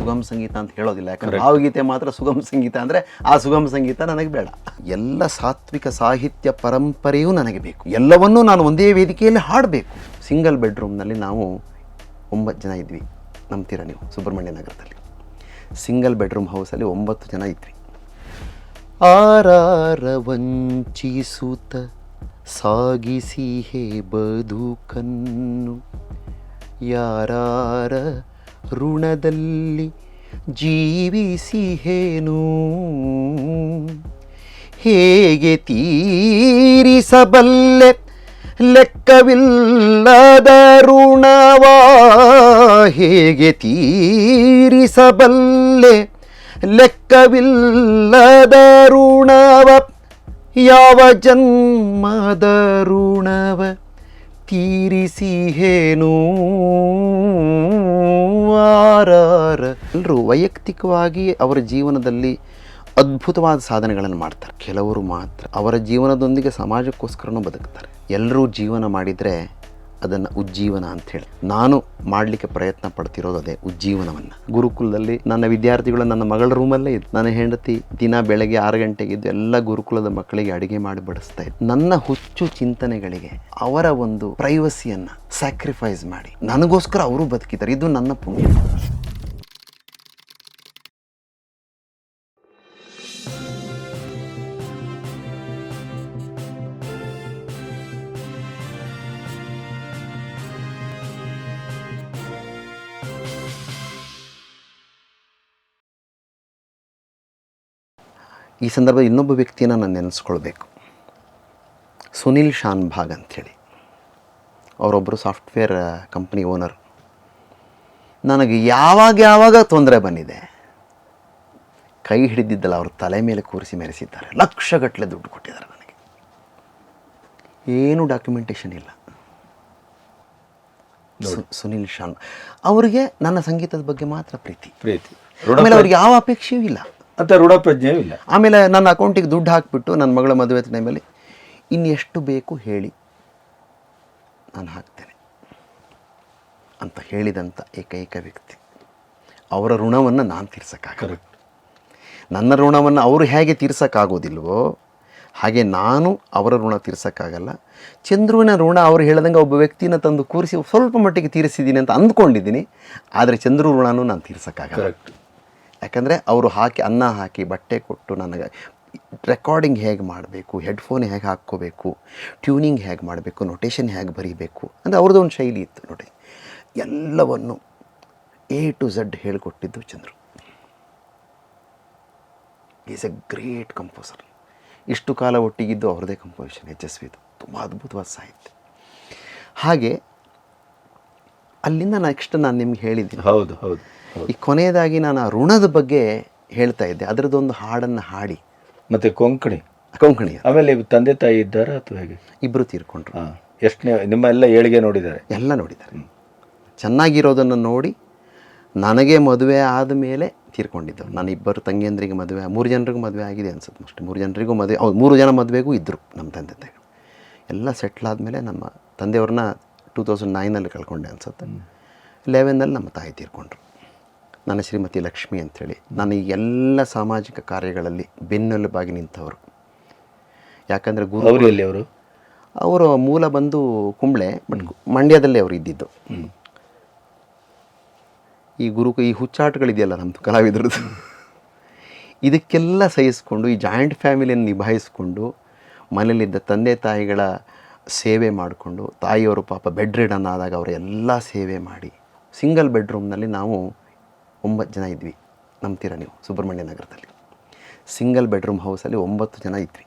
ಸುಗಮ ಸಂಗೀತ ಅಂತ ಹೇಳೋದಿಲ್ಲ, ಯಾಕಂದರೆ ಭಾವಗೀತೆ ಮಾತ್ರ ಸುಗಮ ಸಂಗೀತ ಅಂದರೆ ಆ ಸುಗಮ ಸಂಗೀತ ನನಗೆ ಬೇಡ. ಎಲ್ಲ ಸಾತ್ವಿಕ ಸಾಹಿತ್ಯ ಪರಂಪರೆಯೂ ನನಗೆ ಬೇಕು. ಎಲ್ಲವನ್ನೂ ನಾನು ಒಂದೇ ವೇದಿಕೆಯಲ್ಲಿ ಹಾಡಬೇಕು. ಸಿಂಗಲ್ ಬೆಡ್ರೂಮ್ನಲ್ಲಿ ನಾವು 9 ಜನ ಇದ್ವಿ. ನಂಬ್ತೀರಾ ನೀವು? ಸುಬ್ರಹ್ಮಣ್ಯ ನಗರದಲ್ಲಿ ಸಿಂಗಲ್ ಬೆಡ್ರೂಮ್ ಹೌಸಲ್ಲಿ 9 ಜನ ಇದ್ವಿ. ಆರಾರ ವಂಚಿಸುತ್ತ ಸಾಗಿಸಿ ಹೇ ಬದುಕನ್ನು, ಯಾರಾರ ಋಣದಲ್ಲಿ ಜೀವಿಸಿಹೇನು, ಹೇಗೆ ತೀರಿಸಬಲ್ಲೆ ಲೆಕ್ಕವಿಲ್ಲದ ಋಣವ, ಹೇಗೆ ತೀರಿಸಬಲ್ಲೆ ಲೆಕ್ಕವಿಲ್ಲದ ಋಣವ, ಯಾವ ಜನ್ಮದ ಋಣವ ತೀರಿಸಿಹೇನು ಆರಾರ. ಎಲ್ಲರೂ ವೈಯಕ್ತಿಕವಾಗಿ ಅವರ ಜೀವನದಲ್ಲಿ ಅದ್ಭುತವಾದ ಸಾಧನೆಗಳನ್ನು ಮಾಡ್ತಾರೆ. ಕೆಲವರು ಮಾತ್ರ ಅವರ ಜೀವನದೊಂದಿಗೆ ಸಮಾಜಕ್ಕೋಸ್ಕರನೂ ಬದುಕ್ತಾರೆ. ಎಲ್ಲರೂ ಜೀವನ ಮಾಡಿದರೆ ಅದನ್ನು ಉಜ್ಜೀವನ ಅಂಥೇಳಿ ನಾನು ಮಾಡಲಿಕ್ಕೆ ಪ್ರಯತ್ನ ಪಡ್ತಿರೋದು ಅದೇ ಉಜ್ಜೀವನವನ್ನು. ಗುರುಕುಲದಲ್ಲಿ ನನ್ನ ವಿದ್ಯಾರ್ಥಿಗಳು ನನ್ನ ಮಗಳ ರೂಮಲ್ಲೇ ಇದ್ದು, ನನ್ನ ಹೆಂಡತಿ ದಿನ ಬೆಳಗ್ಗೆ 6 ಗಂಟೆಗೆ ಇದ್ದು ಎಲ್ಲ ಗುರುಕುಲದ ಮಕ್ಕಳಿಗೆ ಅಡುಗೆ ಮಾಡಿ ಬಡಿಸ್ತಾ ಇದ್ದು. ನನ್ನ ಹುಚ್ಚು ಚಿಂತನೆಗಳಿಗೆ ಅವರ ಒಂದು ಪ್ರೈವಸಿಯನ್ನು ಸ್ಯಾಕ್ರಿಫೈಸ್ ಮಾಡಿ ನನಗೋಸ್ಕರ ಅವರು ಬದುಕಿದ್ದಾರೆ. ಇದು ನನ್ನ ಪುಣ್ಯ. ಈ ಸಂದರ್ಭದಲ್ಲಿ ಇನ್ನೊಬ್ಬ ವ್ಯಕ್ತಿಯನ್ನು ನಾನು ನೆನೆಸ್ಕೊಳ್ಬೇಕು. ಸುನಿಲ್ ಶಾನ್ಭಾಗ್ ಅಂಥೇಳಿ, ಅವರೊಬ್ಬರು ಸಾಫ್ಟ್ವೇರ್ ಕಂಪ್ನಿ ಓನರ್. ನನಗೆ ಯಾವಾಗ ತೊಂದರೆ ಬಂದಿದೆ, ಕೈ ಹಿಡಿದಿದ್ದಲ್ಲ ಅವ್ರ ತಲೆ ಮೇಲೆ ಕೂರಿಸಿ ಮೆರೆಸಿದ್ದಾರೆ. ಲಕ್ಷಗಟ್ಟಲೆ ದುಡ್ಡು ಕೊಟ್ಟಿದ್ದಾರೆ ನನಗೆ. ಏನೂ ಡಾಕ್ಯುಮೆಂಟೇಷನ್ ಇಲ್ಲ. ಸುನಿಲ್ ಶಾನ್ ಅವರಿಗೆ ನನ್ನ ಸಂಗೀತದ ಬಗ್ಗೆ ಮಾತ್ರ ಪ್ರೀತಿ. ಆಮೇಲೆ ಅವ್ರಿಗೆ ಯಾವ ಅಪೇಕ್ಷೆಯೂ ಇಲ್ಲ ಅಂತ ಋಣ ಪ್ರಜ್ಞೆಯೂ ಇಲ್ಲ. ಆಮೇಲೆ ನನ್ನ ಅಕೌಂಟಿಗೆ ದುಡ್ಡು ಹಾಕಿಬಿಟ್ಟು ನನ್ನ ಮಗಳ ಮದುವೆ ಟೈಮಲ್ಲಿ ಇನ್ನೆಷ್ಟು ಬೇಕು ಹೇಳಿ ನಾನು ಹಾಕ್ತೇನೆ ಅಂತ ಹೇಳಿದಂಥ ಏಕೈಕ ವ್ಯಕ್ತಿ. ಅವರ ಋಣವನ್ನು ನಾನು ತೀರ್ಸೋಕ್ಕಾಗಲ್ಲ. ನನ್ನ ಋಣವನ್ನು ಅವರು ಹೇಗೆ ತೀರ್ಸೋಕ್ಕಾಗೋದಿಲ್ವೋ ಹಾಗೆ ನಾನು ಅವರ ಋಣ ತೀರ್ಸೋಕ್ಕಾಗಲ್ಲ. ಚಂದ್ರುವಿನ ಋಣ ಅವ್ರು ಹೇಳ್ದಂಗೆ ಒಬ್ಬ ವ್ಯಕ್ತಿನ ತಂದು ಕೂರಿಸಿ ಸ್ವಲ್ಪ ಮಟ್ಟಿಗೆ ತೀರಿಸಿದ್ದೀನಿ ಅಂತ ಅಂದ್ಕೊಂಡಿದ್ದೀನಿ. ಆದರೆ ಚಂದ್ರು ಋಣನೂ ನಾನು ತೀರ್ಸೋಕ್ಕಾಗಲ್ಲ. ಯಾಕಂದರೆ ಅವರು ಅನ್ನ ಹಾಕಿ ಬಟ್ಟೆ ಕೊಟ್ಟು ನನಗೆ ರೆಕಾರ್ಡಿಂಗ್ ಹೇಗೆ ಮಾಡಬೇಕು, ಹೆಡ್ಫೋನ್ ಹೇಗೆ ಹಾಕ್ಕೋಬೇಕು, ಟ್ಯೂನಿಂಗ್ ಹೇಗೆ ಮಾಡಬೇಕು, ನೊಟೇಷನ್ ಹೇಗೆ ಬರೀಬೇಕು ಅಂದರೆ ಅವ್ರದ್ದು ಒಂದು ಶೈಲಿ ಇತ್ತು ನೋಡಿ. ಎಲ್ಲವನ್ನು A to Z ಹೇಳಿಕೊಟ್ಟಿದ್ದು Chandru. Is a great composer. ಇಷ್ಟು ಕಾಲ ಒಟ್ಟಿಗಿದ್ದು ಅವ್ರದ್ದೇ ಕಂಪೋಸಿಷನ್ ಯಶಸ್ವಿದು. ತುಂಬ ಅದ್ಭುತವಾದ ಸಾಹಿತ್ಯ. ಹಾಗೆ ಅಲ್ಲಿಂದ ನೆಕ್ಸ್ಟ್ ನಾನು ನಿಮ್ಗೆ ಹೇಳಿದ್ದೀನಿ. ಹೌದು. ಈ ಕೊನೆಯದಾಗಿ ನಾನು ಆ ಋಣದ ಬಗ್ಗೆ ಹೇಳ್ತಾ ಇದ್ದೆ. ಅದರದ್ದೊಂದು ಹಾಡನ್ನು ಹಾಡಿ. ಮತ್ತು ಕೊಂಕಣಿ ಆಮೇಲೆ ತಂದೆ ತಾಯಿ ಇದ್ದಾರಾ ಅಥವಾ ಹೇಗೆ? ಇಬ್ಬರು ತೀರ್ಕೊಂಡ್ರು. ಎಷ್ಟನೇ ನಿಮ್ಮ ಎಲ್ಲ ಏಳಿಗೆ ನೋಡಿದ್ದಾರೆ? ಎಲ್ಲ ನೋಡಿದ್ದಾರೆ. ಚೆನ್ನಾಗಿರೋದನ್ನು ನೋಡಿ ನನಗೆ ಮದುವೆ ಆದಮೇಲೆ ತೀರ್ಕೊಂಡಿದ್ದು. ನಾನು 2 ತಂಗಿಯಂದ್ರಿಗೆ ಮದುವೆ, 3 ಜನರಿಗೂ ಮದುವೆ ಆಗಿದೆ ಅನ್ಸುತ್ತೆ. ಅಷ್ಟೇ 3 ಜನರಿಗೂ ಮದುವೆ. 3 ಜನ ಮದುವೆಗೂ ಇದ್ದರು ನಮ್ಮ ತಂದೆ ತಾಯಿ. ಎಲ್ಲ ಸೆಟ್ಲ್ ಆದಮೇಲೆ ನಮ್ಮ ತಂದೆಯವ್ರನ್ನ 2009 ಕಳ್ಕೊಂಡೆ ಅನ್ಸುತ್ತೆ. 2011 ನಮ್ಮ ತಾಯಿ ತೀರ್ಕೊಂಡ್ರು. ನನ್ನ ಶ್ರೀಮತಿ ಲಕ್ಷ್ಮಿ ಅಂಥೇಳಿ ನಾನು ಈ ಎಲ್ಲ ಸಾಮಾಜಿಕ ಕಾರ್ಯಗಳಲ್ಲಿ ಬೆನ್ನೆಲುಬಾಗಿ ನಿಂತವರು. ಯಾಕಂದರೆ ಅವರ ಮೂಲ ಬಂದು ಕುಂಬ್ಳೆ, ಬಟ್ ಮಂಡ್ಯದಲ್ಲೇ ಅವರು ಇದ್ದಿದ್ದು. ಈ ಹುಚ್ಚಾಟಗಳಿದೆಯಲ್ಲ ನಮ್ಮದು ಕಲಾವಿದ್ರದ್ದು, ಇದಕ್ಕೆಲ್ಲ ಸಹಿಸ್ಕೊಂಡು ಈ ಜಾಯಿಂಟ್ ಫ್ಯಾಮಿಲಿಯನ್ನು ನಿಭಾಯಿಸ್ಕೊಂಡು ಮನೇಲಿದ್ದ ತಂದೆ ತಾಯಿಗಳ ಸೇವೆ ಮಾಡಿಕೊಂಡು, ತಾಯಿಯವರು ಪಾಪ ಬೆಡ್ ರಿಡನ್ ಆದಾಗ ಅವರ ಎಲ್ಲ ಸೇವೆ ಮಾಡಿ ಸಿಂಗಲ್ ಬೆಡ್ರೂಮ್ನಲ್ಲಿ ನಾವು 9 ಜನ ಇದ್ವಿ. ನಂಬ್ತೀರಾ ನೀವು? ಸುಬ್ರಹ್ಮಣ್ಯ ನಗರದಲ್ಲಿ ಸಿಂಗಲ್ ಬೆಡ್ರೂಮ್ ಹೌಸಲ್ಲಿ 9 ಜನ ಇದ್ವಿ.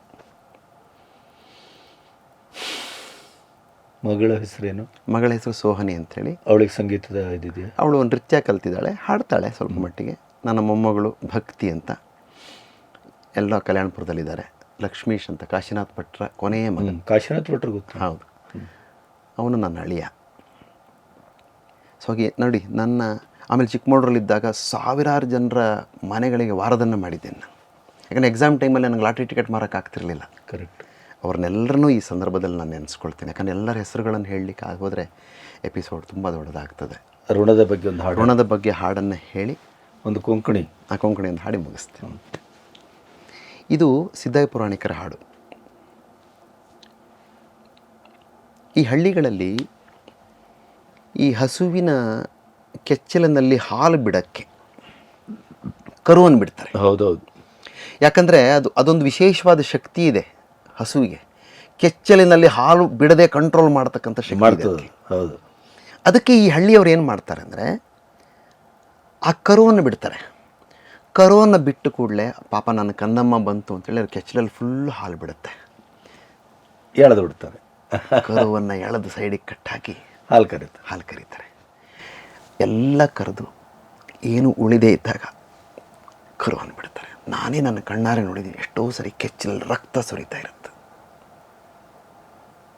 ಮಗಳ ಹೆಸರೇನು? ಮಗಳ ಹೆಸರು ಸೋಹನಿ ಅಂಥೇಳಿ. ಅವಳಿಗೆ ಸಂಗೀತದ ಇದಿದೆಯಾ? ಅವಳು ನೃತ್ಯ ಕಲ್ತಿದ್ದಾಳೆ, ಹಾಡ್ತಾಳೆ ಸ್ವಲ್ಪ ಮಟ್ಟಿಗೆ. ನನ್ನ ಮೊಮ್ಮಗಳು ಭಕ್ತಿ ಅಂತ, ಎಲ್ಲ ಕಲ್ಯಾಣಪುರದಲ್ಲಿದ್ದಾರೆ. ಲಕ್ಷ್ಮೀಶ್ ಅಂತ, ಕಾಶಿನಾಥ್ ಭಟ್ರ ಕೊನೆಯ ಮಗ. ಕಾಶಿನಾಥ್ ಭಟ್ರ ಗೊತ್ತು? ಹೌದು, ಅವನು ನನ್ನ ಅಳಿಯ. ಸೊ ಹಾಗೆ ನೋಡಿ, ಆಮೇಲೆ ಚಿಕ್ಕಮಗಳೂರಲ್ಲಿದ್ದಾಗ 1000 ಜನರ ಮನೆಗಳಿಗೆ ವಾರದನ್ನು ಮಾಡಿದ್ದೇನೆ ನಾನು. ಯಾಕಂದರೆ ಎಕ್ಸಾಮ್ ಟೈಮಲ್ಲಿ ನನಗೆ ಲಾಟ್ರಿ ಟಿಕೆಟ್ ಮಾರೋಕ್ಕಾಗ್ತಿರ್ಲಿಲ್ಲ. ಕರೆಕ್ಟ್. ಅವ್ರನ್ನೆಲ್ಲರನ್ನೂ ಈ ಸಂದರ್ಭದಲ್ಲಿ ನಾನು ನೆನೆಸ್ಕೊಳ್ತೀನಿ. ಯಾಕಂದರೆ ಎಲ್ಲರ ಹೆಸರುಗಳನ್ನು ಹೇಳಲಿಕ್ಕೆ ಆಗೋದ್ರೆ ಎಪಿಸೋಡ್ ತುಂಬ ದೊಡ್ಡದಾಗ್ತದೆ. ಋಣದ ಬಗ್ಗೆ ಹಾಡನ್ನು ಹೇಳಿ ಒಂದು ಕೊಂಕಣಿ. ಆ ಕೊಂಕಣಿಯನ್ನು ಹಾಡಿ ಮುಗಿಸ್ತೇನೆ. ಇದು ಸಿದ್ಧಾಯ ಪುರಾಣಿಕರ ಹಾಡು. ಈ ಹಳ್ಳಿಗಳಲ್ಲಿ ಈ ಹಸುವಿನ ಕೆಚ್ಚಲಿನಲ್ಲಿ ಹಾಲು ಬಿಡೋಕ್ಕೆ ಕರುವನ್ನು ಬಿಡ್ತಾರೆ. ಹೌದೌದು. ಯಾಕಂದರೆ ಅದೊಂದು ವಿಶೇಷವಾದ ಶಕ್ತಿ ಇದೆ ಹಸುವಿಗೆ. ಕೆಚ್ಚಲಿನಲ್ಲಿ ಹಾಲು ಬಿಡದೆ ಕಂಟ್ರೋಲ್ ಮಾಡ್ತಕ್ಕಂಥ ಶಕ್ತಿ ಇದೆ ಅದಕ್ಕೆ. ಹೌದು. ಅದಕ್ಕೆ ಈ ಹಳ್ಳಿಯವ್ರು ಏನು ಮಾಡ್ತಾರೆ ಅಂದರೆ ಆ ಕರುವನ್ನು ಬಿಡ್ತಾರೆ. ಕರುವನ್ನು ಬಿಟ್ಟು ಕೂಡಲೇ ಪಾಪ ನನ್ನ ಕಂದಮ್ಮ ಬಂತು ಅಂತೇಳಿ ಅವ್ರ ಕೆಚ್ಚಲಲ್ಲಿ ಫುಲ್ ಹಾಲು ಬಿಡುತ್ತೆ. ಎಳೆದು ಬಿಡ್ತಾರೆ. ಕರುವನ್ನು ಎಳೆದು ಸೈಡಿಗೆ ಕಟ್ಟಾಕಿ ಹಾಲು ಕರೀತಾರೆ. ಎಲ್ಲ ಕರೆದು ಏನು ಉಳಿದೇ ಇದ್ದಾಗ ಕರುವನ್ನು ಬಿಡ್ತಾರೆ. ನಾನೇ ನನ್ನ ಕಣ್ಣಾರೆ ನೋಡಿದ್ದೀನಿ, ಎಷ್ಟೋ ಸರಿ ಕೆಚ್ಚಲಲ್ಲಿ ರಕ್ತ ಸುರಿತಾ ಇರುತ್ತೆ.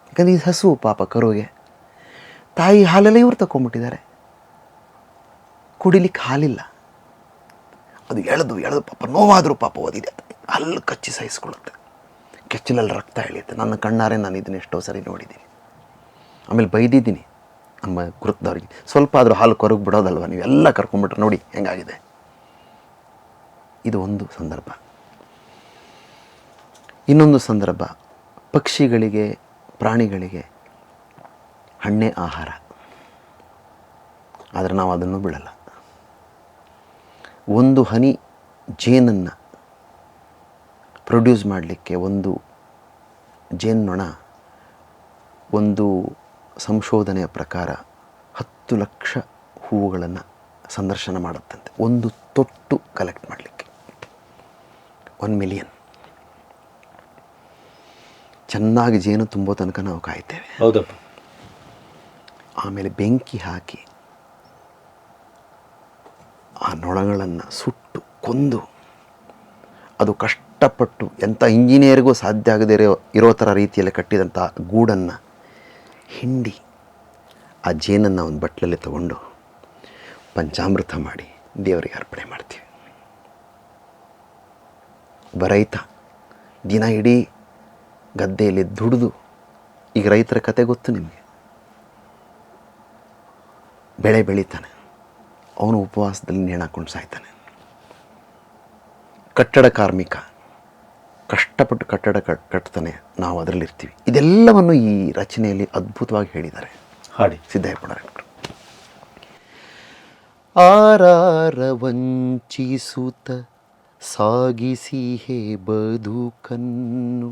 ಯಾಕಂದರೆ ಈ ಹಸು ಪಾಪ ಕರುವಿಗೆ ತಾಯಿ ಹಾಲೆಲ್ಲ ಇವ್ರು ತಗೊಂಡ್ಬಿಟ್ಟಿದ್ದಾರೆ, ಕುಡಿಲಿಕ್ಕೆ ಹಾಲಿಲ್ಲ. ಅದು ಎಳೆದು ಪಾಪ ನೋವಾದರೂ ಪಾಪ ಓದಿದೆ, ಹಲ್ಲು ಕಚ್ಚಿ ಸಹಿಸ್ಕೊಳ್ಳುತ್ತೆ, ಕೆಚ್ಚಲಲ್ಲಿ ರಕ್ತ ಎಳೆಯುತ್ತೆ. ನನ್ನ ಕಣ್ಣಾರೆ ನಾನು ಇದನ್ನು ಎಷ್ಟೋ ಸರಿ ನೋಡಿದ್ದೀನಿ. ಆಮೇಲೆ ಬೈದಿದ್ದೀನಿ ನಮ್ಮ ಗುರುತದವ್ರಿಗೆ, ಸ್ವಲ್ಪ ಆದರೂ ಹಾಲು ಕರುಗೆ ಬಿಡೋದಲ್ವ, ನೀವೆಲ್ಲ ಕರ್ಕೊಂಡ್ಬಿಟ್ರೆ ನೋಡಿ ಹೆಂಗಾಗಿದೆ. ಇದು ಒಂದು ಸಂದರ್ಭ. ಇನ್ನೊಂದು ಸಂದರ್ಭ, ಪಕ್ಷಿಗಳಿಗೆ ಪ್ರಾಣಿಗಳಿಗೆ ಹಣ್ಣೇ ಆಹಾರ, ಆದರೆ ನಾವು ಅದನ್ನು ಬಿಡಲ್ಲ. ಒಂದು ಹನಿ ಜೇನನ್ನು ಪ್ರೊಡ್ಯೂಸ್ ಮಾಡಲಿಕ್ಕೆ ಒಂದು ಜೇನ್ನೊಣ ಒಂದು ಸಂಶೋಧನೆಯ ಪ್ರಕಾರ 10 ಲಕ್ಷ ಹೂವುಗಳನ್ನು ಸಂದರ್ಶನ ಮಾಡುತ್ತಂತೆ, ಒಂದು ತೊಟ್ಟು ಕಲೆಕ್ಟ್ ಮಾಡಲಿಕ್ಕೆ. 1 ಮಿಲಿಯನ್. ಚೆನ್ನಾಗಿ ಜೇನು ತುಂಬೋ ತನಕ ನಾವು ಕಾಯ್ತೇವೆ. ಹೌದಪ್ಪ. ಆಮೇಲೆ ಬೆಂಕಿ ಹಾಕಿ ಆ ನೊಣಗಳನ್ನು ಸುಟ್ಟು ಕೊಂದು ಅದು ಕಷ್ಟಪಟ್ಟು ಎಂಥ ಇಂಜಿನಿಯರ್ಗೂ ಸಾಧ್ಯ ಆಗದೇ ಇರೋ ಥರ ರೀತಿಯಲ್ಲಿ ಕಟ್ಟಿದಂಥ ಗೂಡನ್ನು ಹಿಂಡಿ ಆ ಜೇನನ್ನು ಒಂದು ಬಟ್ಲಲ್ಲಿ ತಗೊಂಡು ಪಂಚಾಮೃತ ಮಾಡಿ ದೇವರಿಗೆ ಅರ್ಪಣೆ ಮಾಡ್ತೀವಿ. ರೈತ ದಿನ ಇಡೀ ಗದ್ದೆಯಲ್ಲಿ ದುಡಿದು, ಈಗ ರೈತರ ಕತೆ ಗೊತ್ತು ನಿಮಗೆ, ಬೆಳೆ ಬೆಳೀತಾನೆ, ಅವನು ಉಪವಾಸದಲ್ಲಿ ನೇಣು ಹಾಕ್ಕೊಂಡು ಸಾಯ್ತಾನೆ. ಕಟ್ಟಡ ಕಾರ್ಮಿಕ ಕಷ್ಟಪಟ್ಟು ಕಟ್ಟಡ ಕಟ್ತಾನೆ, ನಾವು ಅದರಲ್ಲಿರ್ತೀವಿ. ಇದೆಲ್ಲವನ್ನು ಈ ರಚನೆಯಲ್ಲಿ ಅದ್ಭುತವಾಗಿ ಹೇಳಿದ್ದಾರೆ. ಹಾಡಿ ಸಿದ್ಧಾಯ ಪುರಾಣಿಕರು. ಆರಾರ ವಂಚಿಸುತ್ತ ಸಾಗಿಸಿ ಹೇ ಬದುಕನ್ನು,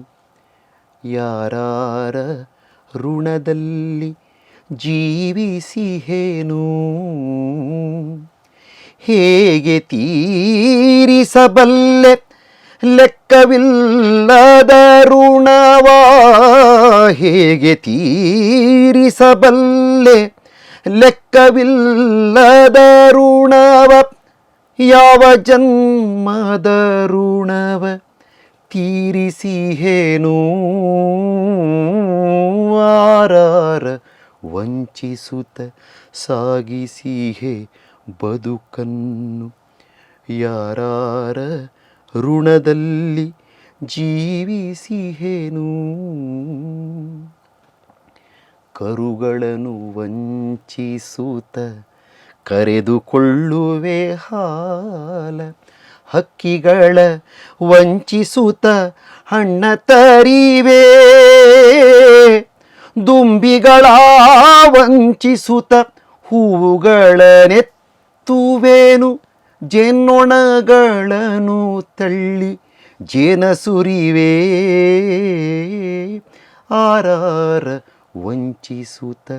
ಯಾರಾರ ಋಣದಲ್ಲಿ ಜೀವಿಸಿಹೇನು, ಹೇಗೆ ತೀರಿಸಬಲ್ಲೆ ಲೆಕ್ಕವಿಲ್ಲದ ಋಣವ, ಹೇಗೆ ತೀರಿಸಬಲ್ಲೆ ಲೆಕ್ಕವಿಲ್ಲದ ಋಣವ, ಯಾವ ಜನ್ಮದ ಋಣವ ತೀರಿಸಿಹೇನು, ಆರಾರ ವಂಚಿಸುತ್ತ ಸಾಗಿಸಿಹೇ ಬದುಕನ್ನು, ಯಾರಾರ ಋಣದಲ್ಲಿ ಜೀವಿಸಿಹೇನು. ಕರುಗಳನ್ನು ವಂಚಿಸುತ್ತ ಕರೆದುಕೊಳ್ಳುವೆ ಹಾಲ, ಹಕ್ಕಿಗಳ ವಂಚಿಸುತ್ತ ಹಣ್ಣ ತರಿವೆ, ದುಂಬಿಗಳ ವಂಚಿಸುತ್ತ ಹೂವುಗಳನ್ನೆತ್ತುವೇನು, ಜೇನ್ನೊಣಗಳನ್ನು ತಳ್ಳಿ ಜೇನ ಸುರಿವೆ, ಆರಾರ ವಂಚಿಸುತ್ತ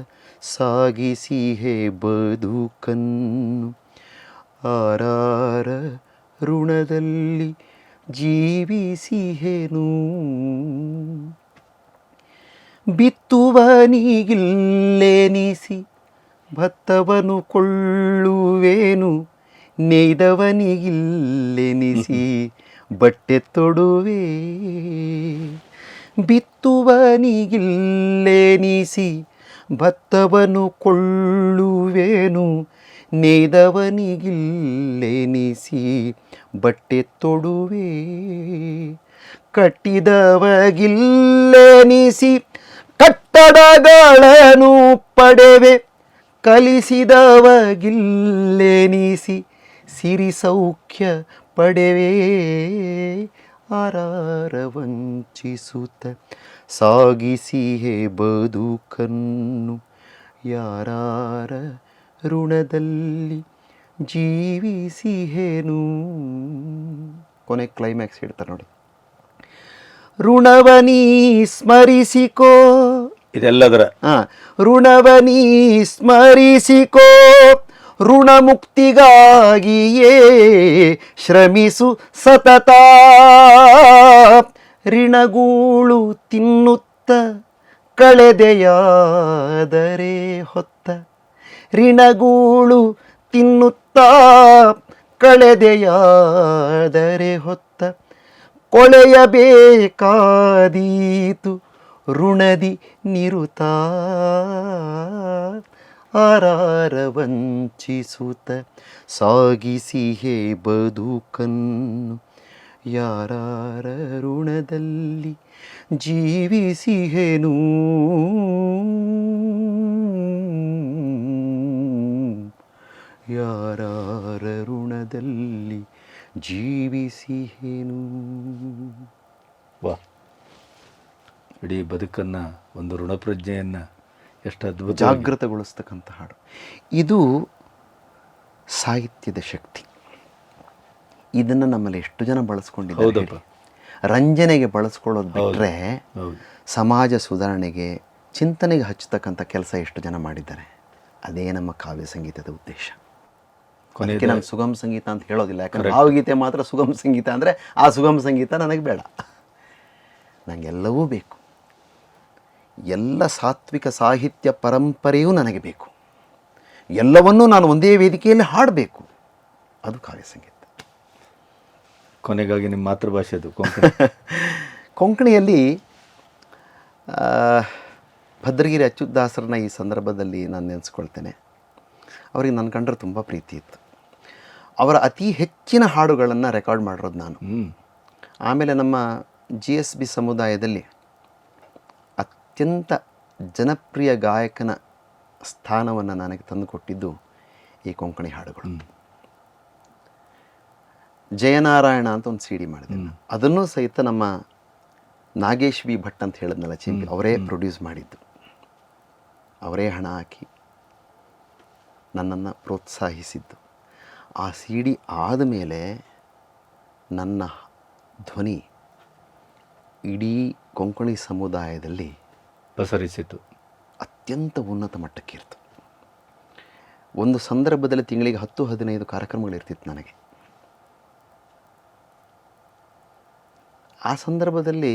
ಸಾಗಿಸಿಹೇ ಬದುಕನ್ನು, ಆರಾರ ಋಣದಲ್ಲಿ ಜೀವಿಸಿಹೇನು. ಬಿತ್ತುವನಿಗಿಲ್ಲೆನಿಸಿ ಭತ್ತವನ್ನು ಕೊಳ್ಳುವೇನು, ನೇಯ್ದವನಿಗಿಲ್ಲೆನಿಸಿ ಬಟ್ಟೆ ತೊಡುವೆ, ಬಿತ್ತುವನಿಗಿಲ್ಲೆನಿಸಿ ಭತ್ತವನ್ನು ಕೊಳ್ಳುವೇನು, ನೇಯ್ದವನಿಗಿಲ್ಲೆನಿಸಿ ಬಟ್ಟೆ ತೊಡುವೆ, ಕಟ್ಟಿದವಗಿಲ್ಲೆನಿಸಿ ಕಟ್ಟಡಗಳನ್ನು ಪಡೆವೆ, ಕಲಿಸಿದವಗಿಲ್ಲೆನಿಸಿ ಸಿರಿ ಸೌಖ್ಯ ಪಡೆವೇ ಆರಾರ ವಂಚಿಸುತ್ತ ಸಾಗಿಸಿಹೆ ಬದುಕನ್ನು ಯಾರಾರ ಋಣದಲ್ಲಿ ಜೀವಿಸಿಹೇನು. ಕೊನೆ ಕ್ಲೈಮ್ಯಾಕ್ಸ್ ಹೇಳ್ತಾರೆ ನೋಡಿ, ಋಣವನೀ ಸ್ಮರಿಸಿಕೋ, ಇದೆಲ್ಲದರ ಋಣವನೀ ಸ್ಮರಿಸಿಕೋ, ಋಣಮುಕ್ತಿಗಾಗಿಯೇ ಶ್ರಮಿಸು ಸತತ, ಋಣಗೂಳು ತಿನ್ನುತ್ತ ಕಳೆದೆಯಾದರೆ ಹೊತ್ತ, ಋಣಗೂಳು ತಿನ್ನುತ್ತ ಕಳೆದೆಯಾದರೆ ಹೊತ್ತ, ಕೊಳೆಯಬೇಕಾದೀತು ಋಣದಿ ನಿರುತ, ಆರಾರ ವಂಚಿಸುತ್ತ ಸಾಗಿಸಿಹೆ ಬದುಕನ್ನು ಯಾರಾರ ಋಣದಲ್ಲಿ ಜೀವಿಸಿಹೆನು. ಯಾರಾರ ಋಣದಲ್ಲಿ ಜೀವಿಸಿಹೆನು. ವಾ, ಇಡೀ ಬದುಕನ್ನು ಒಂದು ಋಣಪ್ರಜ್ಞೆಯನ್ನು ಎಷ್ಟು ಅದ್ಭುತ ಜಾಗೃತಗೊಳಿಸ್ತಕ್ಕಂಥ ಹಾಡು. ಇದು ಸಾಹಿತ್ಯದ ಶಕ್ತಿ. ಇದನ್ನು ನಮ್ಮಲ್ಲಿ ಎಷ್ಟು ಜನ ಬಳಸ್ಕೊಂಡಿದ್ದಾರೆ? ರಂಜನೆಗೆ ಬಳಸ್ಕೊಳ್ಳೋದು ಬಿಟ್ಟರೆ ಸಮಾಜ ಸುಧಾರಣೆಗೆ, ಚಿಂತನೆಗೆ ಹಚ್ಚತಕ್ಕಂಥ ಕೆಲಸ ಎಷ್ಟು ಜನ ಮಾಡಿದ್ದಾರೆ? ಅದೇ ನಮ್ಮ ಕಾವ್ಯ ಸಂಗೀತದ ಉದ್ದೇಶ. ಅದಕ್ಕೆ ನಾನು ಸುಗಮ ಸಂಗೀತ ಅಂತ ಹೇಳೋದಿಲ್ಲ, ಯಾಕಂದರೆ ಭಾವಗೀತೆ ಮಾತ್ರ ಸುಗಮ ಸಂಗೀತ ಅಂದರೆ ಆ ಸುಗಮ ಸಂಗೀತ ನನಗೆ ಬೇಡ. ನನಗೆಲ್ಲವೂ ಬೇಕು. ಎಲ್ಲ ಸಾತ್ವಿಕ ಸಾಹಿತ್ಯ ಪರಂಪರೆಯೂ ನನಗೆ ಬೇಕು. ಎಲ್ಲವನ್ನೂ ನಾನು ಒಂದೇ ವೇದಿಕೆಯಲ್ಲಿ ಹಾಡಬೇಕು. ಅದು ಕಾವ್ಯ ಸಂಗೀತ. ಕೊನೆಗಾಗಿ ನಿಮ್ಮ ಮಾತೃಭಾಷೆ ಅದು ಕೊಂಕಣಿ. ಕೊಂಕಣಿಯಲ್ಲಿ ಭದ್ರಗಿರಿ ಅಚ್ಯುತದಾಸರನ್ನ ಈ ಸಂದರ್ಭದಲ್ಲಿ ನಾನು ನೆನೆಸ್ಕೊಳ್ತೇನೆ. ಅವರಿಗೆ ನನ್ನ ಕಂಡ್ರೆ ತುಂಬ ಪ್ರೀತಿ ಇತ್ತು. ಅವರ ಅತಿ ಹೆಚ್ಚಿನ ಹಾಡುಗಳನ್ನು ರೆಕಾರ್ಡ್ ಮಾಡಿರೋದು ನಾನು. ಆಮೇಲೆ ನಮ್ಮ GSB ಸಮುದಾಯದಲ್ಲಿ ಅತ್ಯಂತ ಜನಪ್ರಿಯ ಗಾಯಕನ ಸ್ಥಾನವನ್ನು ನನಗೆ ತಂದುಕೊಟ್ಟಿದ್ದು ಈ ಕೊಂಕಣಿ ಹಾಡುಗಳು. ಜಯನಾರಾಯಣ ಅಂತ ಒಂದು CD ಮಾಡಿದೆ. ಅದನ್ನು ಸಹಿತ ನಮ್ಮ ನಾಗೇಶ್ ವಿ ಭಟ್ ಅಂತ ಹೇಳಿದ್ನಲ್ಲ ಚಿಂಪಿ, ಅವರೇ ಪ್ರೊಡ್ಯೂಸ್ ಮಾಡಿದ್ದು. ಅವರೇ ಹಣ ಹಾಕಿ ನನ್ನನ್ನು ಪ್ರೋತ್ಸಾಹಿಸಿದ್ದು. ಆ CD ಆದಮೇಲೆ ನನ್ನ ಧ್ವನಿ ಇಡೀ ಕೊಂಕಣಿ ಸಮುದಾಯದಲ್ಲಿ ಪಸರಿಸಿತು, ಅತ್ಯಂತ ಉನ್ನತ ಮಟ್ಟಕ್ಕಿರ್ತು. ಒಂದು ಸಂದರ್ಭದಲ್ಲಿ ತಿಂಗಳಿಗೆ 10-15 ಕಾರ್ಯಕ್ರಮಗಳಿರ್ತಿತ್ತು ನನಗೆ. ಆ ಸಂದರ್ಭದಲ್ಲಿ